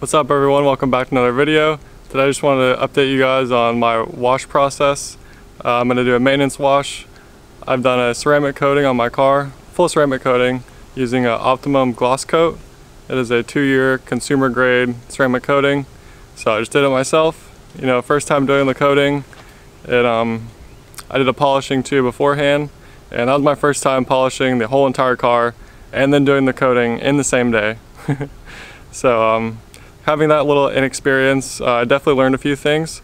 What's up everyone, welcome back to another video. Today I just wanted to update you guys on my wash process. I'm going to do a maintenance wash. I've done a ceramic coating on my car, full ceramic coating, using an Optimum Gloss Coat. It is a 2-year consumer grade ceramic coating. So I just did it myself. You know, first time doing the coating. I did a polishing too beforehand, and that was my first time polishing the whole entire car and then doing the coating in the same day. So having that little inexperience, I definitely learned a few things.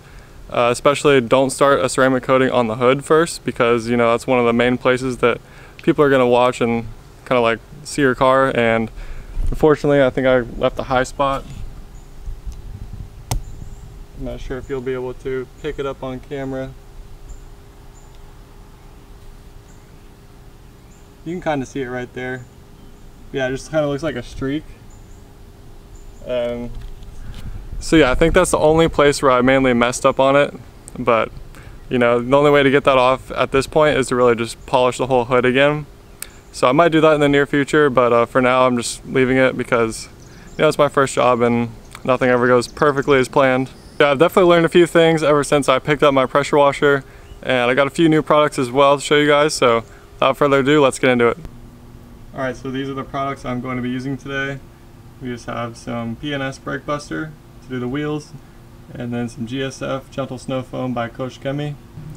Especially don't start a ceramic coating on the hood first, because you know that's one of the main places that people are going to watch and kind of like see your car. And unfortunately I think I left a high spot. I'm not sure if you'll be able to pick it up on camera. You can kind of see it right there. Yeah, it just kind of looks like a streak. So yeah, I think that's the only place where I mainly messed up on it. But you know, the only way to get that off at this point is to really just polish the whole hood again. So I might do that in the near future, but for now I'm just leaving it because you know it's my first job and nothing ever goes perfectly as planned. Yeah, I've definitely learned a few things ever since I picked up my pressure washer, and I got a few new products as well to show you guys. So without further ado, let's get into it. Alright, so these are the products I'm going to be using today. We just have some P&S Brake Buster to do the wheels, and then some GSF Gentle Snow Foam by Coach Chemie.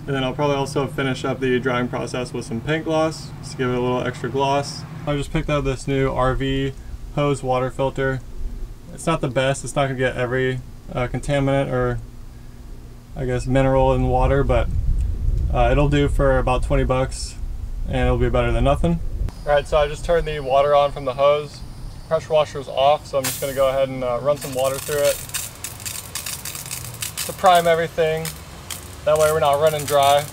And then I'll probably also finish up the drying process with some paint gloss, just to give it a little extra gloss. I just picked up this new RV hose water filter. It's not the best, it's not going to get every contaminant or I guess mineral in water, but it'll do for about 20 bucks and it'll be better than nothing. Alright, so I just turned the water on from the hose. Pressure washer is off, so I'm just going to go ahead and run some water through it to prime everything. That way we're not running dry.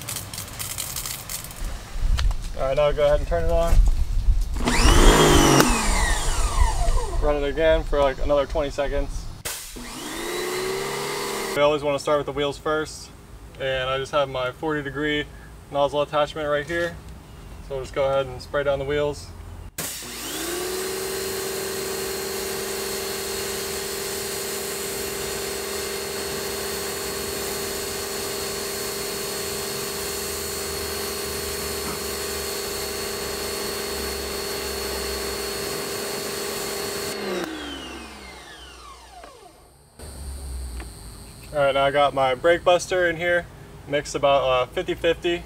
Alright, now I'll go ahead and turn it on. Run it again for like another 20 seconds. I always want to start with the wheels first, and I just have my 40-degree nozzle attachment right here. So we'll just go ahead and spray down the wheels. Alright, now I got my brake buster in here, mixed about 50-50,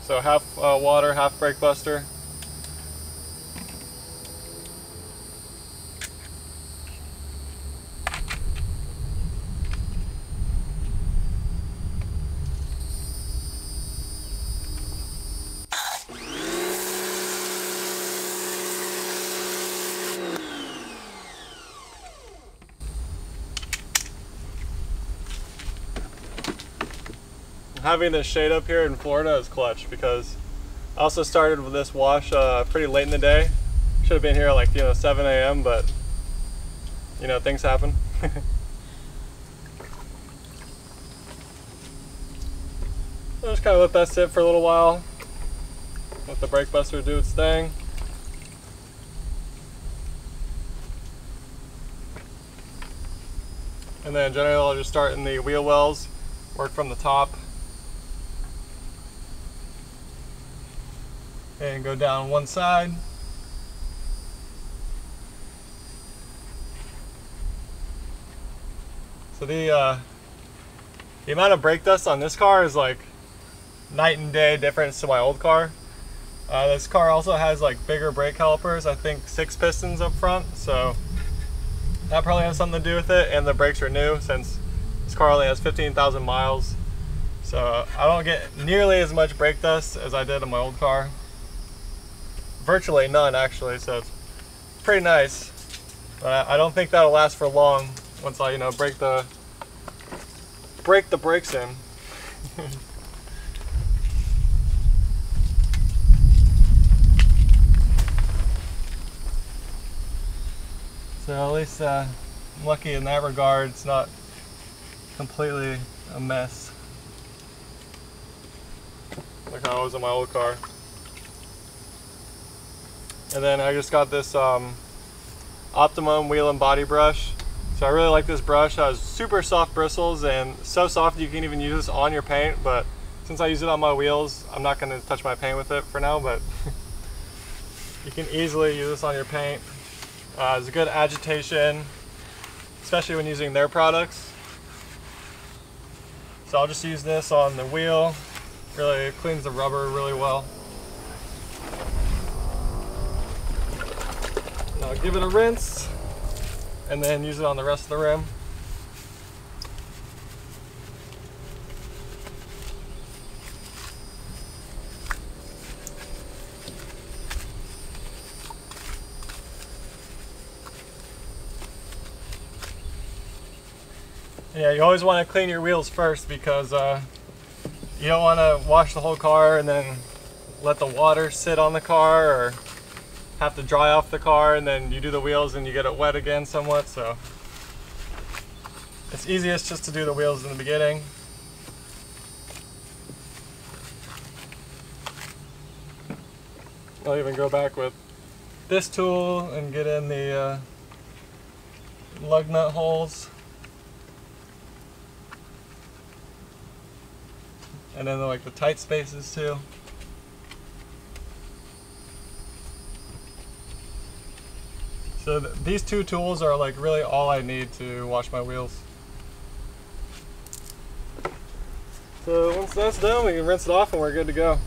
so half water, half brake buster. Having this shade up here in Florida is clutch, because I also started with this wash pretty late in the day. Should have been here at like 7 a.m. but things happen. So just kind of let that sit for a little while. Let the brake buster do its thing. And then generally I'll just start in the wheel wells, work from the top, and go down one side. So the amount of brake dust on this car is like night and day difference to my old car. This car also has like bigger brake calipers, I think 6 pistons up front, so that probably has something to do with it. And the brakes are new, since this car only has 15,000 miles. So I don't get nearly as much brake dust as I did on my old car. Virtually none, actually, so it's pretty nice. But I don't think that'll last for long once I, break the brakes in. So at least I'm lucky in that regard. It's not completely a mess like how I was in my old car. And then I just got this Optimum wheel and body brush. So I really like this brush. It has super soft bristles and so soft you can even use this on your paint, but since I use it on my wheels, I'm not going to touch my paint with it for now, but you can easily use this on your paint. It's a good agitation, especially when using their products. So I'll just use this on the wheel. Really cleans the rubber really well. And I'll give it a rinse and then use it on the rest of the rim. Yeah, you always want to clean your wheels first because you don't want to wash the whole car and then let the water sit on the car or have to dry off the car and then you do the wheels and you get it wet again somewhat. So it's easiest just to do the wheels in the beginning. I'll even go back with this tool and get in the lug nut holes. And then like the tight spaces too. So these two tools are like really all I need to wash my wheels. So once that's done, we can rinse it off and we're good to go.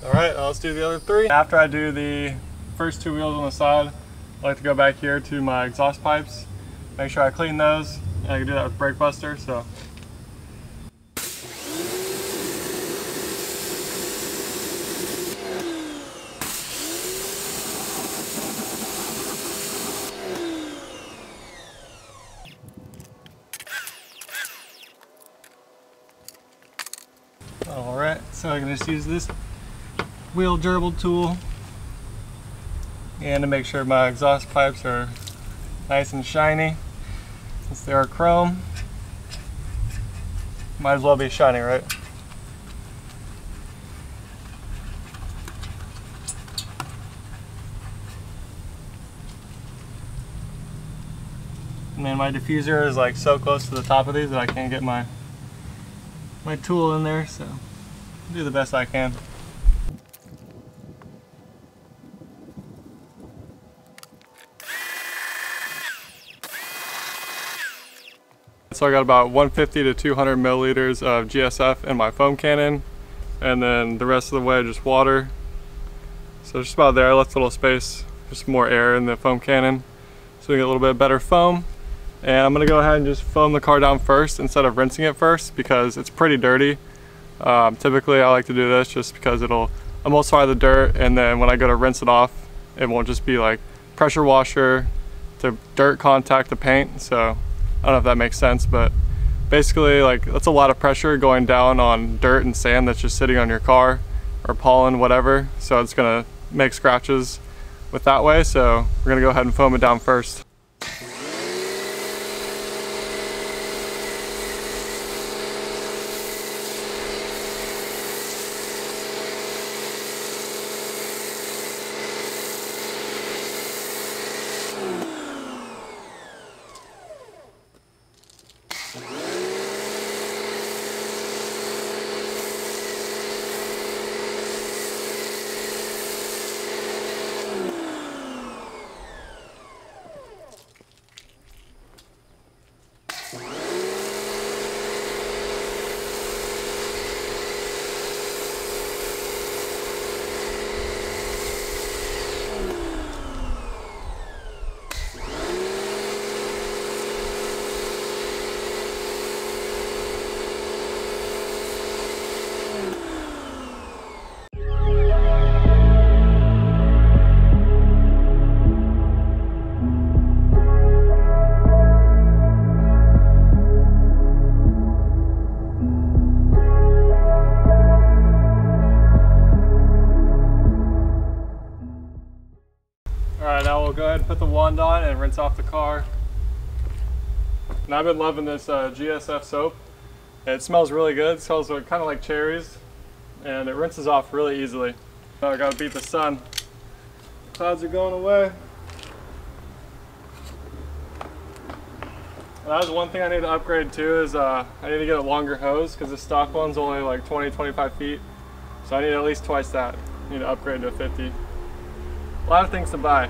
Alright, let's do the other three. After I do the first two wheels on the side, I like to go back here to my exhaust pipes, make sure I clean those, and I can do that with Brake Buster. So alright, so I can just use this wheel gerbil tool and to make sure my exhaust pipes are nice and shiny. Since they are chrome, might as well be shiny, right? And then my diffuser is like so close to the top of these that I can't get my tool in there, so I'll do the best I can. So I got about 150 to 200 milliliters of GSF in my foam cannon, and then the rest of the way just water. So just about there, I left a little space, just more air in the foam cannon, so we get a little bit better foam. And I'm gonna go ahead and just foam the car down first instead of rinsing it first because it's pretty dirty. Typically I like to do this just because it'll emulsify the dirt, and then when I go to rinse it off, it won't just be like pressure washer to dirt contact the paint. So I don't know if that makes sense, but basically like that's a lot of pressure going down on dirt and sand that's just sitting on your car, or pollen, whatever. So it's gonna make scratches with that way. So we're gonna go ahead and foam it down first. we'll go ahead and put the wand on and rinse off the car. And I've been loving this GSF soap. It smells really good. It smells kind of like cherries, and it rinses off really easily. I gotta beat the sun. Clouds are going away. And that was one thing I need to upgrade too, is I need to get a longer hose, because the stock one's only like 20-25 feet. So I need at least twice that. I need to upgrade to a 50. A lot of things to buy.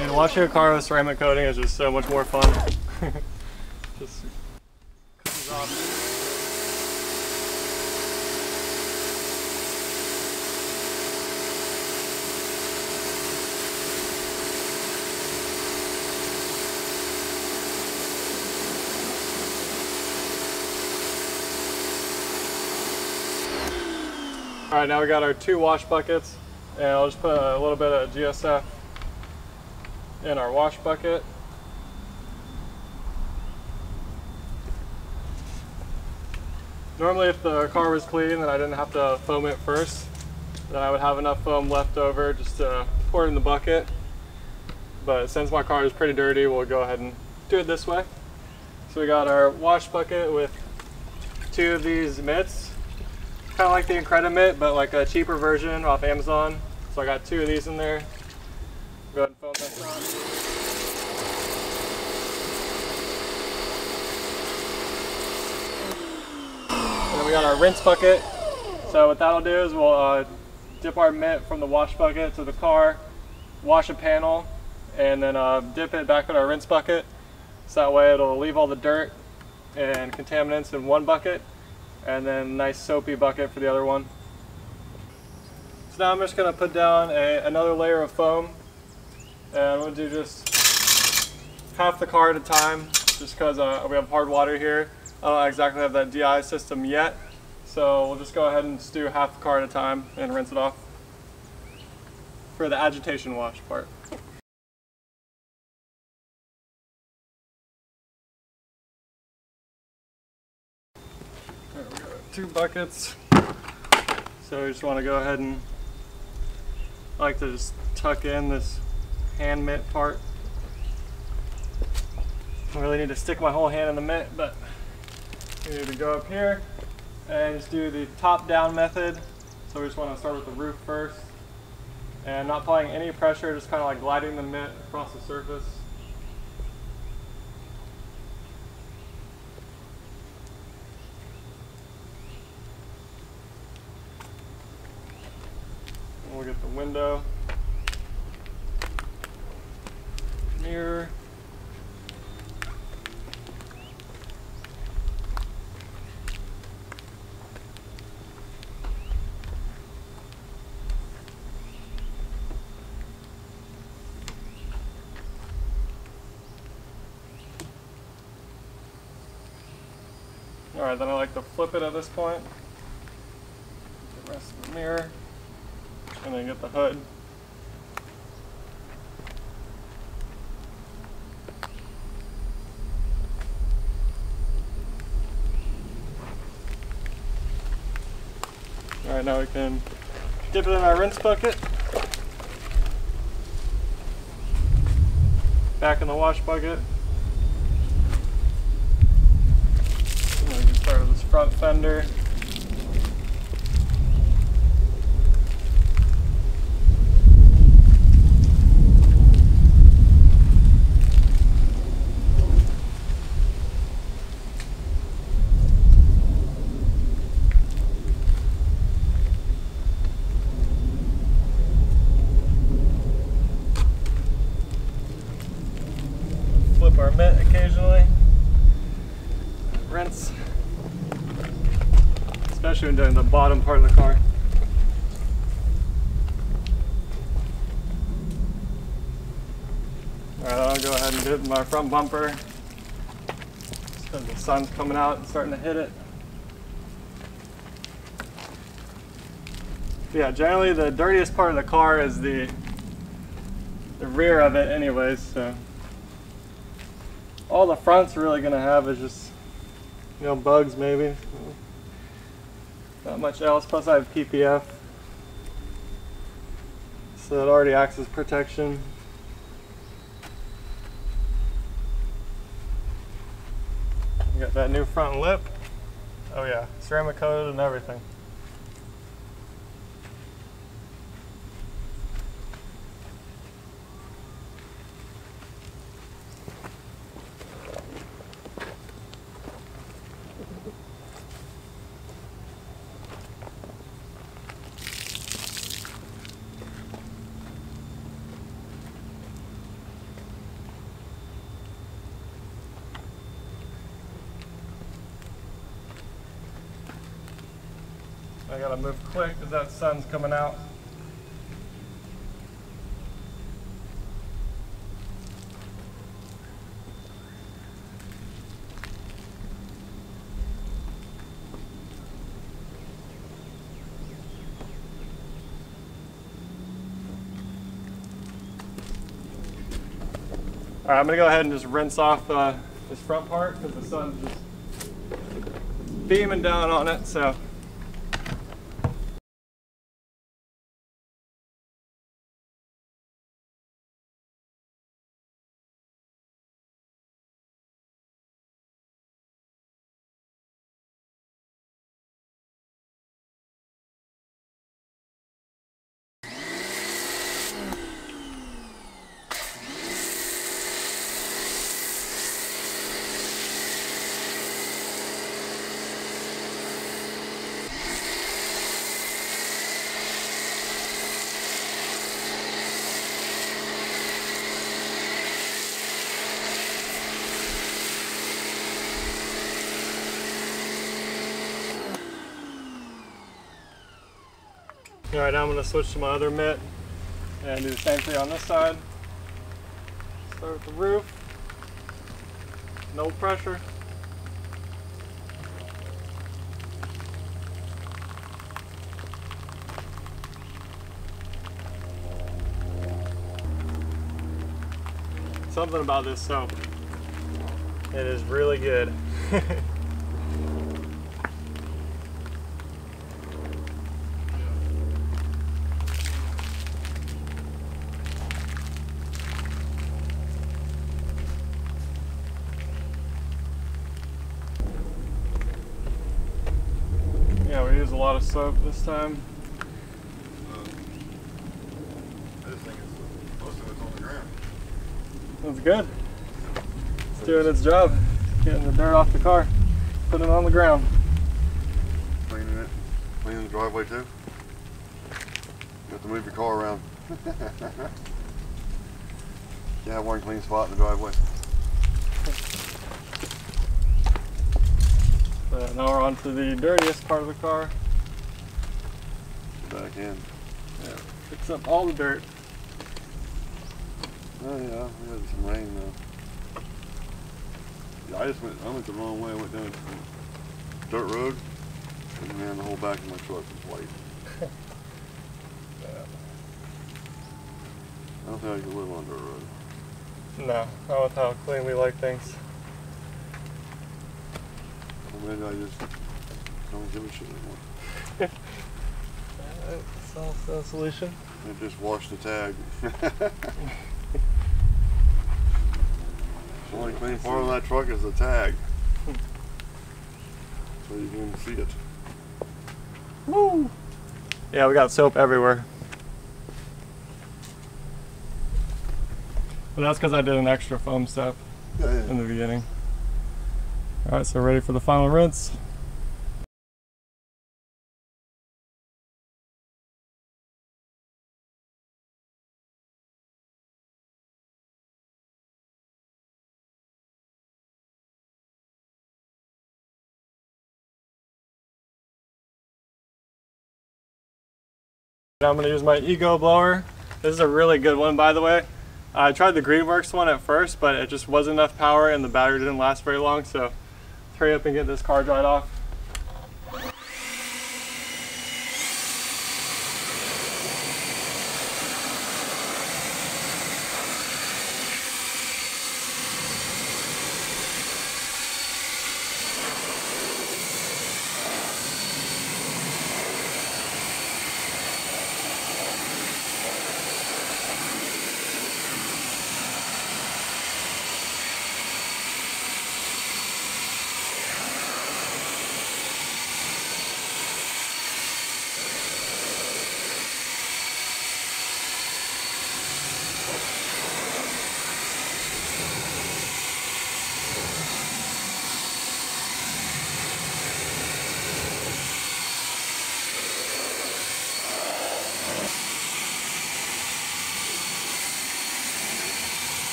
And washing a car with ceramic coating is just so much more fun. Just comes off. All right, now we got our 2 wash buckets, and I'll just put a little bit of GSF in our wash bucket. Normally if the car was clean and I didn't have to foam it first, then I would have enough foam left over just to pour it in the bucket. But since my car is pretty dirty, we'll go ahead and do it this way. So we got our wash bucket with 2 of these mitts, kind of like the Incredimitt, but like a cheaper version off Amazon. So I got 2 of these in there. Go ahead and foam this on. And then we got our rinse bucket. So what that'll do is we'll dip our mitt from the wash bucket to the car, wash a panel, and then dip it back in our rinse bucket. So that way it'll leave all the dirt and contaminants in one bucket, and then a nice soapy bucket for the other one. So now I'm just going to put down another layer of foam. And I'm going to do just half the car at a time, just because we have hard water here. I don't exactly have that DI system yet, so we'll just go ahead and just do half the car at a time and rinse it off for the agitation wash part. There we go, 2 buckets. So we just want to go ahead and, I like to just tuck in this hand mitt part. I really need to stick my whole hand in the mitt, but we need to go up here and just do the top down method. So we just want to start with the roof first and not applying any pressure, just kind of like gliding the mitt across the surface. And we'll get the window. Mirror. Alright, then I like to flip it at this point. The rest of the mirror. And then get the hood. Alright, now we can dip it in our rinse bucket. Back in the wash bucket. And we can start with this front fender. Flip our mitt occasionally. Rinse. Especially when doing the bottom part of the car. Alright, I'll go ahead and dip my front bumper. Just because the sun's coming out and starting to hit it. Yeah, generally the dirtiest part of the car is the rear of it anyways, so all the front's really gonna have is just, you know, bugs maybe. Not much else, plus I have PPF. So it already acts as protection. You got that new front lip. Oh yeah, ceramic coated and everything. I gotta move quick because that sun's coming out. Alright, I'm gonna go ahead and just rinse off this front part because the sun's just beaming down on it, so. Alright, now I'm going to switch to my other mitt and do the same thing on this side. Start with the roof. No pressure. Something about this soap. It is really good. Yeah, we use a lot of soap this time. I just think most of it's on the ground. That's good. It's doing its job. Getting the dirt off the car, putting it on the ground. Cleaning it. Cleaning the driveway too. You have to move your car around. You have one clean spot in the driveway. But now we're on to the dirtiest part of the car. Back in. Yeah, picks up all the dirt. Oh yeah, we had some rain though. Yeah, I went the wrong way. I went down. dirt road, and man, the whole back of my truck is white. I don't think I can live on dirt road. No, not with how clean we like things. Well, maybe I just don't give a shit anymore. That's the solution. And just wash the tag. The only clean part of that truck is the tag. So you can see it. Woo! Yeah, we got soap everywhere. But that's because I did an extra foam step in the beginning. Alright, so ready for the final rinse. I'm going to use my Ego blower. This is a really good one, by the way. I tried the Greenworks one at first, but it just wasn't enough power and the battery didn't last very long, so hurry up and get this car dried off.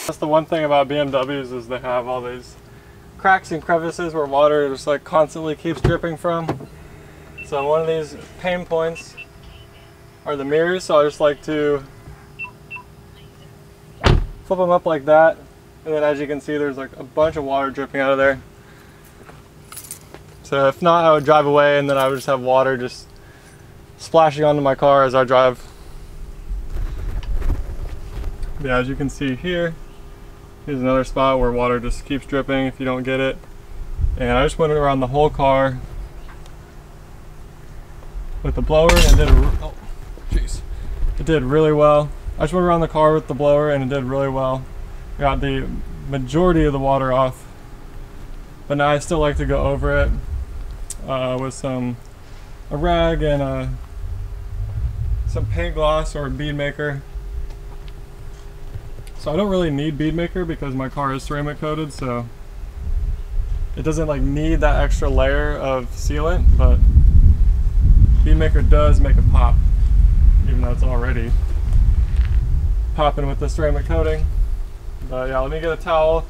That's the one thing about BMWs is they have all these cracks and crevices where water just like constantly keeps dripping from. So one of these pain points are the mirrors, so I just like to flip them up like that, and then as you can see there's like a bunch of water dripping out of there. So if not, I would drive away and then I would just have water just splashing onto my car as I drive. Yeah, as you can see here, here's another spot where water just keeps dripping if you don't get it. And I just went around the whole car with the blower and it did really well. I just went around the car with the blower and it did really well. Got the majority of the water off. But now I still like to go over it with a rag and some paint gloss or a bead maker. So I don't really need bead maker because my car is ceramic coated, so it doesn't like need that extra layer of sealant, but bead maker does make it pop, even though it's already popping with the ceramic coating. But yeah, let me get a towel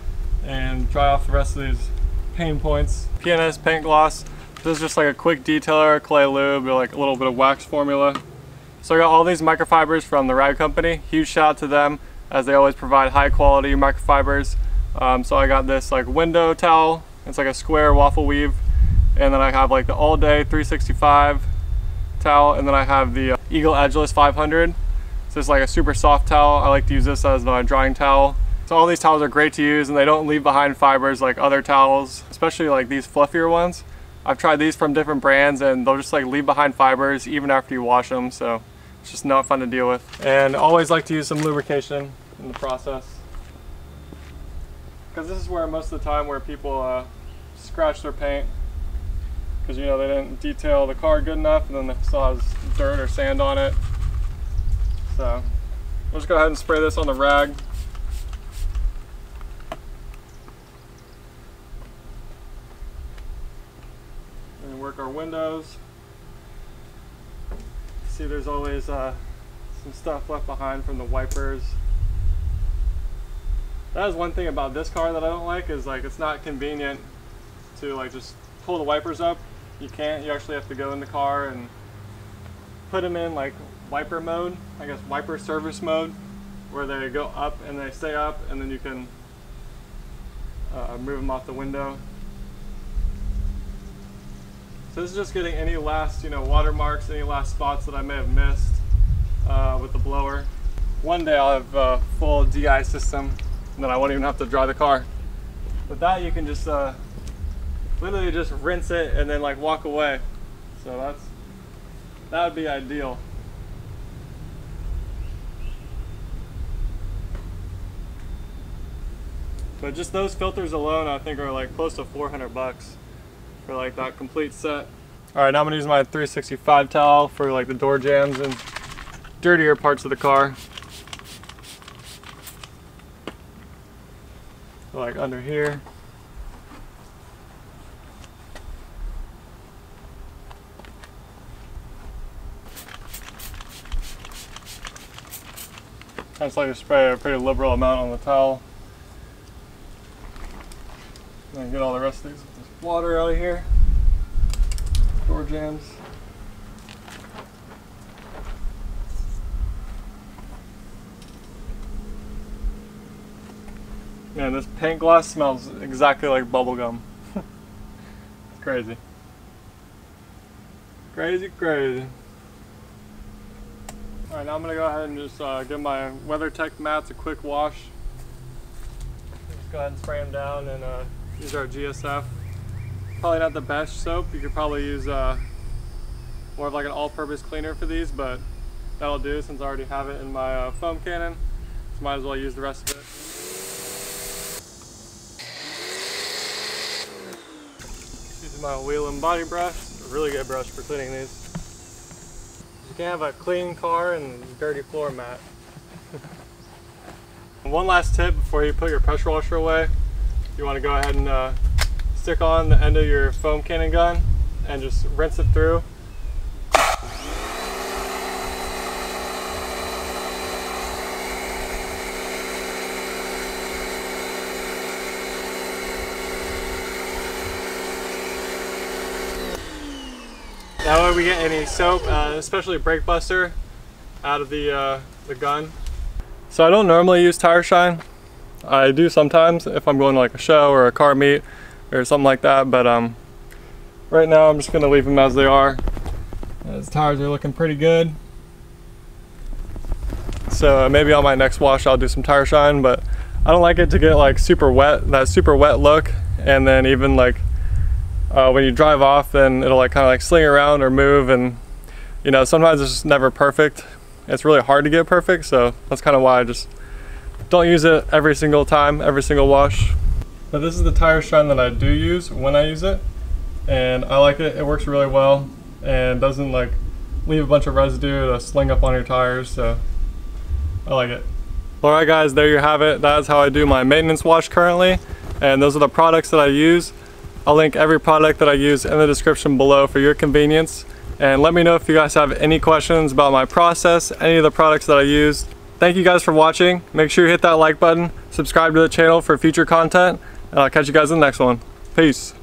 and dry off the rest of these pain points. PNS paint gloss. This is just like a quick detailer, clay lube, or like a little bit of wax formula. So I got all these microfibers from the Rag Company. Huge shout out to them, as they always provide high quality microfibers. So I got this like window towel. It's like a square waffle weave. And then I have like the All Day 365 towel. And then I have the Eagle Edgeless 500. So it's like a super soft towel. I like to use this as my drying towel. So all these towels are great to use and they don't leave behind fibers like other towels, especially like these fluffier ones. I've tried these from different brands and they'll just like leave behind fibers even after you wash them. So it's just not fun to deal with. And always like to use some lubrication in the process, because this is where most of the time where people scratch their paint, because you know they didn't detail the car good enough and then it still has dirt or sand on it. So we'll just go ahead and spray this on the rag. And work our windows. See, there's always some stuff left behind from the wipers. That is one thing about this car that I don't like, is like it's not convenient to like just pull the wipers up. You can't. You actually have to go in the car and put them in like wiper mode, I guess wiper service mode, where they go up and they stay up, and then you can move them off the window. So this is just getting any last, watermarks, any last spots that I may have missed with the blower. One day I'll have a full DI system, and then I won't even have to dry the car. With that, you can just literally just rinse it and then like walk away. So that would be ideal. But just those filters alone, I think, are like close to $400 for like that complete set. All right, now I'm gonna use my 365 towel for like the door jambs and dirtier parts of the car. Like under here. I just like to spray a pretty liberal amount on the towel. And get all the rest of these water out of here. Door jambs. Man, this paint gloss smells exactly like bubblegum. It's crazy. Crazy. Alright, now I'm going to go ahead and just give my WeatherTech mats a quick wash. Just go ahead and spray them down and use our GSF. Probably not the best soap. You could probably use more of like an all-purpose cleaner for these, but that'll do since I already have it in my foam cannon. So might as well use the rest of it. Using my wheel and body brush. A really good brush for cleaning these. You can't have a clean car and dirty floor mat. One last tip before you put your pressure washer away. You want to go ahead and stick on the end of your foam cannon gun and just rinse it through. That way we get any soap, especially brake buster, out of the gun. So I don't normally use tire shine. I do sometimes if I'm going to like a show or a car meet or something like that, but right now I'm just going to leave them as they are. These tires are looking pretty good. So maybe on my next wash I'll do some tire shine, but I don't like it to get like super wet, that super wet look, and then even like when you drive off, then it'll like kind of like sling around or move, and sometimes it's just never perfect. It's really hard to get perfect, so that's kind of why I just don't use it every single time, every single wash. But this is the tire shine that I do use when I use it, and I like it. It works really well and doesn't like leave a bunch of residue to sling up on your tires, so I like it. Alright guys, there you have it. That's how I do my maintenance wash currently, and those are the products that I use. I'll link every product that I use in the description below for your convenience. And let me know if you guys have any questions about my process, any of the products that I use. Thank you guys for watching. Make sure you hit that like button, subscribe to the channel for future content, and I'll catch you guys in the next one. Peace.